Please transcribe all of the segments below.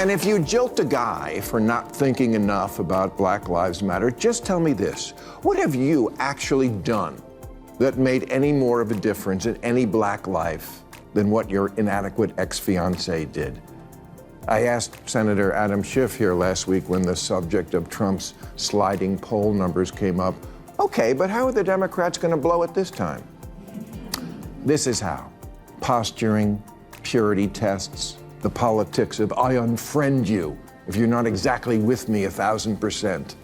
And if you jilt a guy for not thinking enough about Black Lives Matter, just tell me this. What have you actually done that made any more of a difference in any black life than what your inadequate ex-fiancé did? I asked Senator Adam Schiff here last week when the subject of Trump's sliding poll numbers came up. Okay, but how are the Democrats going to blow it this time? This is how. Posturing, purity tests, the politics of I unfriend you if you're not exactly with me 1,000%.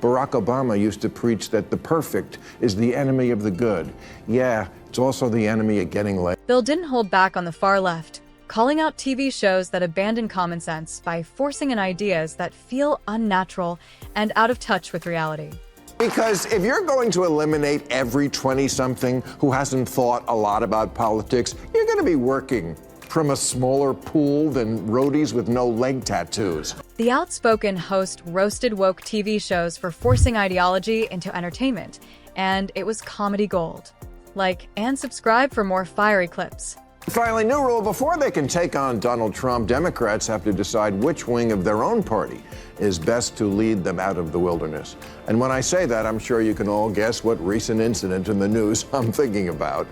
Barack Obama used to preach that the perfect is the enemy of the good. Yeah, it's also the enemy of getting laid. Bill didn't hold back on the far left, calling out TV shows that abandon common sense by forcing in ideas that feel unnatural and out of touch with reality. Because if you're going to eliminate every 20-something who hasn't thought a lot about politics, you're going to be working from a smaller pool than roadies with no leg tattoos. The outspoken host roasted woke TV shows for forcing ideology into entertainment, and it was comedy gold. Like and subscribe for more fiery clips. Finally, new rule: before they can take on Donald Trump, Democrats have to decide which wing of their own party is best to lead them out of the wilderness. And when I say that, I'm sure you can all guess what recent incident in the news I'm thinking about.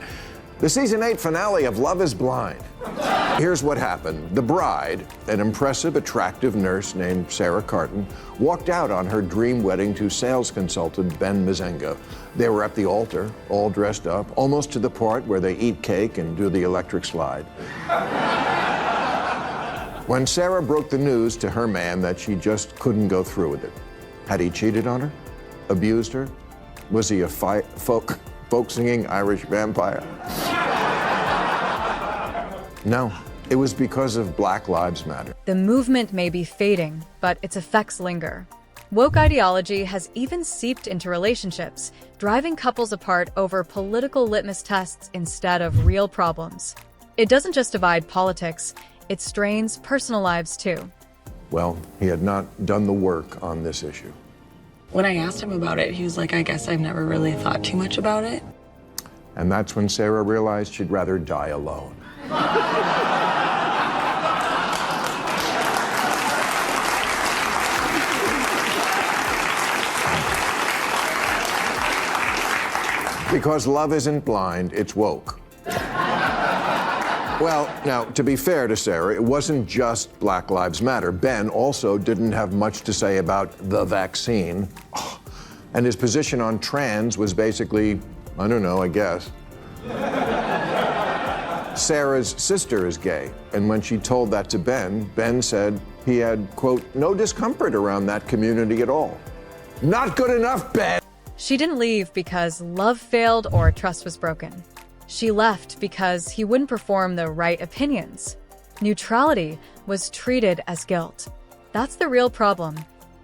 The season 8 finale of Love is Blind. Here's what happened. The bride, an impressive, attractive nurse named Sarah Carton, walked out on her dream wedding to sales consultant Ben Mazenga. They were at the altar, all dressed up, almost to the part where they eat cake and do the electric slide. When Sarah broke the news to her man that she just couldn't go through with it. Had he cheated on her? Abused her? Was he a folk-singing Irish vampire? No, it was because of Black Lives Matter. The movement may be fading, but its effects linger. Woke ideology has even seeped into relationships, driving couples apart over political litmus tests instead of real problems. It doesn't just divide politics, it strains personal lives too. Well, he had not done the work on this issue. When I asked him about it, he was like, I guess I've never really thought too much about it. And that's when Sarah realized she'd rather die alone. Because love isn't blind, it's woke. Well, now, to be fair to Sarah, it wasn't just Black Lives Matter. Ben also didn't have much to say about the vaccine. And his position on trans was basically, I don't know, I guess. Sarah's sister is gay, and when she told that to Ben, Ben said he had, quote, no discomfort around that community at all. Not good enough, Ben! She didn't leave because love failed or trust was broken. She left because he wouldn't perform the right opinions. Neutrality was treated as guilt. That's the real problem.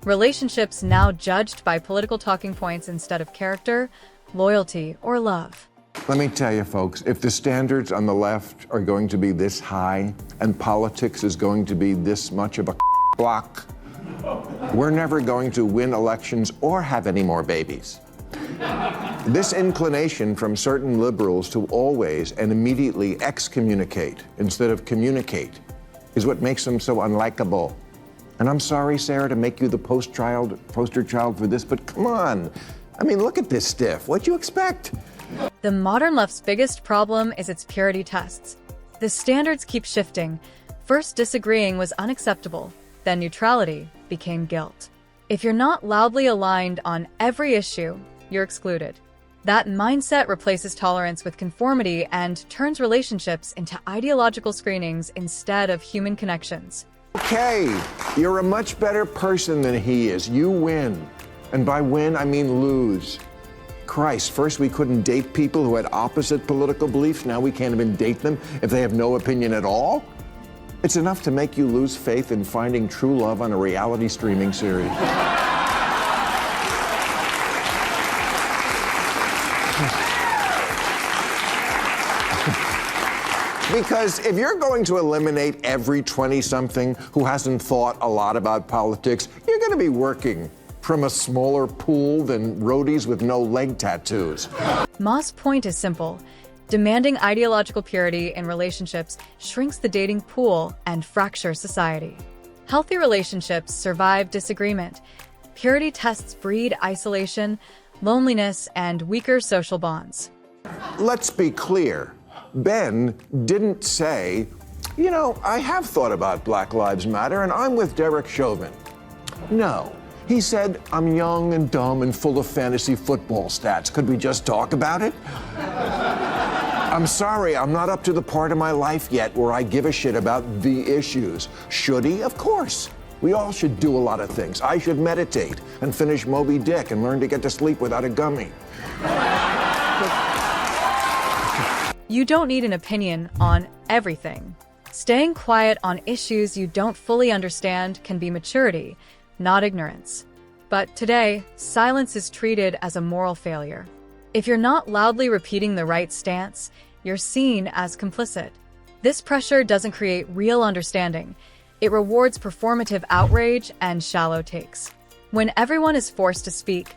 Relationships now judged by political talking points instead of character, loyalty, or love. Let me tell you, folks, if the standards on the left are going to be this high and politics is going to be this much of a block, we're never going to win elections or have any more babies. This inclination from certain liberals to always and immediately excommunicate instead of communicate is what makes them so unlikable. And I'm sorry, Sarah, to make you the poster child for this, but come on. I mean, look at this stiff. What'd you expect? The modern left's biggest problem is its purity tests. The standards keep shifting. First, disagreeing was unacceptable. Then neutrality became guilt. If you're not loudly aligned on every issue, you're excluded. That mindset replaces tolerance with conformity and turns relationships into ideological screenings instead of human connections. Okay, you're a much better person than he is. You win. And by win, I mean lose. Christ, first we couldn't date people who had opposite political beliefs. Now we can't even date them if they have no opinion at all? It's enough to make you lose faith in finding true love on a reality streaming series. Because if you're going to eliminate every 20-something who hasn't thought a lot about politics, you're going to be working from a smaller pool than roadies with no leg tattoos. Ma's point is simple. Demanding ideological purity in relationships shrinks the dating pool and fractures society. Healthy relationships survive disagreement. Purity tests breed isolation, loneliness, and weaker social bonds. Let's be clear. Ben didn't say, you know, I have thought about Black Lives Matter and I'm with Derek Chauvin. No. He said, I'm young and dumb and full of fantasy football stats. Could we just talk about it? I'm sorry, I'm not up to the part of my life yet where I give a shit about the issues. Should he? Of course. We all should do a lot of things. I should meditate and finish Moby Dick and learn to get to sleep without a gummy. You don't need an opinion on everything. Staying quiet on issues you don't fully understand can be maturity, not ignorance. But today, silence is treated as a moral failure. If you're not loudly repeating the right stance, you're seen as complicit. This pressure doesn't create real understanding. It rewards performative outrage and shallow takes. When everyone is forced to speak,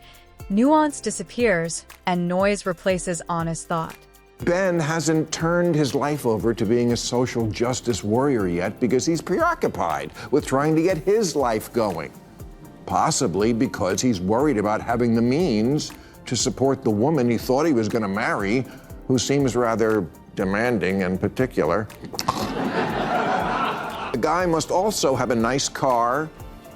nuance disappears and noise replaces honest thought. Ben hasn't turned his life over to being a social justice warrior yet because he's preoccupied with trying to get his life going. Possibly because he's worried about having the means to support the woman he thought he was going to marry, who seems rather demanding and particular. The guy must also have a nice car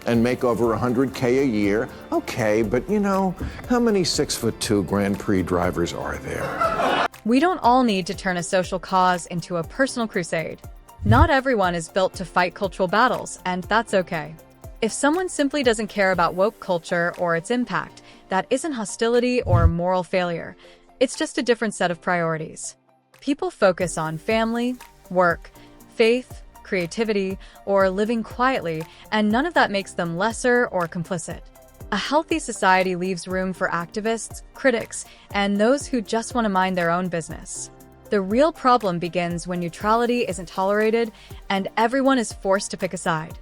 and make over $100K a year. Okay, but you know, how many 6'2" Grand Prix drivers are there? We don't all need to turn a social cause into a personal crusade. Not everyone is built to fight cultural battles, and that's okay. If someone simply doesn't care about woke culture or its impact, that isn't hostility or moral failure. It's just a different set of priorities. People focus on family, work, faith, creativity, or living quietly, and none of that makes them lesser or complicit. A healthy society leaves room for activists, critics, and those who just want to mind their own business. The real problem begins when neutrality isn't tolerated and everyone is forced to pick a side.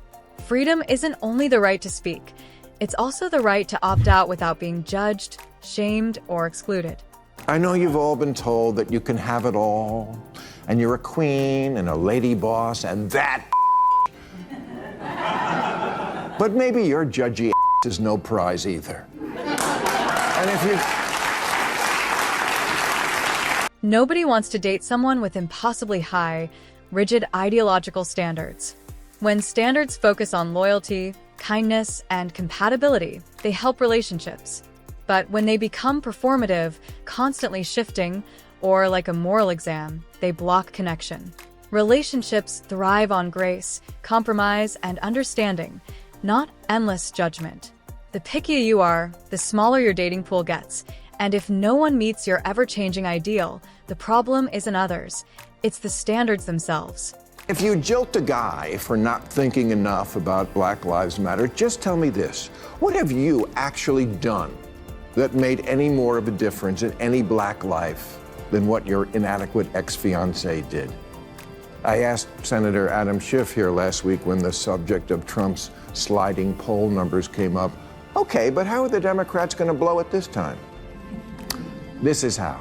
Freedom isn't only the right to speak, it's also the right to opt out without being judged, shamed, or excluded. I know you've all been told that you can have it all, and you're a queen and a lady boss and that. But maybe your judgy is no prize either. And if you... Nobody wants to date someone with impossibly high, rigid ideological standards. When standards focus on loyalty, kindness, and compatibility, they help relationships. But when they become performative, constantly shifting, or like a moral exam, they block connection. Relationships thrive on grace, compromise, and understanding, not endless judgment. The pickier you are, the smaller your dating pool gets. And if no one meets your ever-changing ideal, the problem isn't others, it's the standards themselves. If you jilt a guy for not thinking enough about Black Lives Matter, just tell me this. What have you actually done that made any more of a difference in any black life than what your inadequate ex-fiancé did? I asked Senator Adam Schiff here last week when the subject of Trump's sliding poll numbers came up. Okay, but how are the Democrats going to blow it this time? This is how.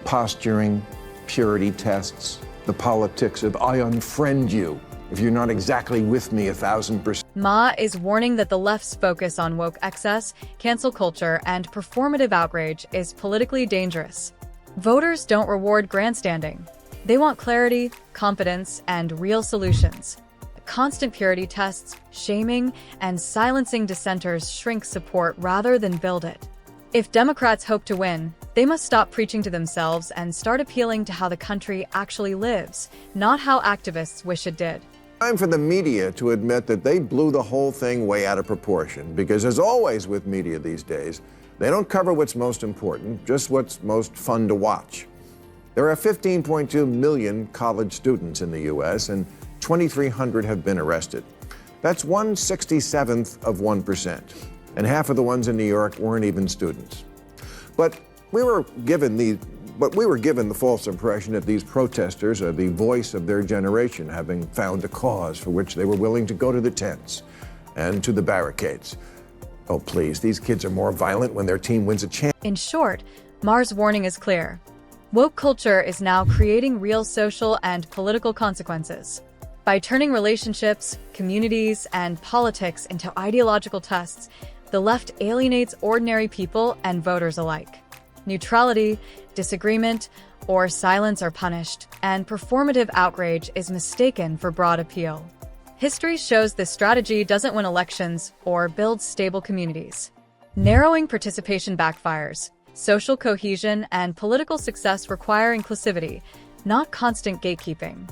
Posturing, purity tests, the politics of I unfriend you if you're not exactly with me 1,000%. Ma is warning that the left's focus on woke excess, cancel culture, and performative outrage is politically dangerous. Voters don't reward grandstanding. They want clarity, competence, and real solutions. Constant purity tests, shaming, and silencing dissenters shrink support rather than build it. If Democrats hope to win, they must stop preaching to themselves and start appealing to how the country actually lives, not how activists wish it did. Time for the media to admit that they blew the whole thing way out of proportion, because as always with media these days, they don't cover what's most important, just what's most fun to watch. There are 15.2 million college students in the U.S., and 2,300 have been arrested. That's 1/67th of 1%, and half of the ones in New York weren't even students. But we were given the false impression that these protesters are the voice of their generation, having found a cause for which they were willing to go to the tents and to the barricades. Oh, please, these kids are more violent when their team wins a champ. In short, Maher's warning is clear. Woke culture is now creating real social and political consequences. By turning relationships, communities, and politics into ideological tests, the left alienates ordinary people and voters alike. Neutrality, disagreement, or silence are punished, and performative outrage is mistaken for broad appeal. History shows this strategy doesn't win elections or build stable communities. Narrowing participation backfires. Social cohesion and political success require inclusivity, not constant gatekeeping.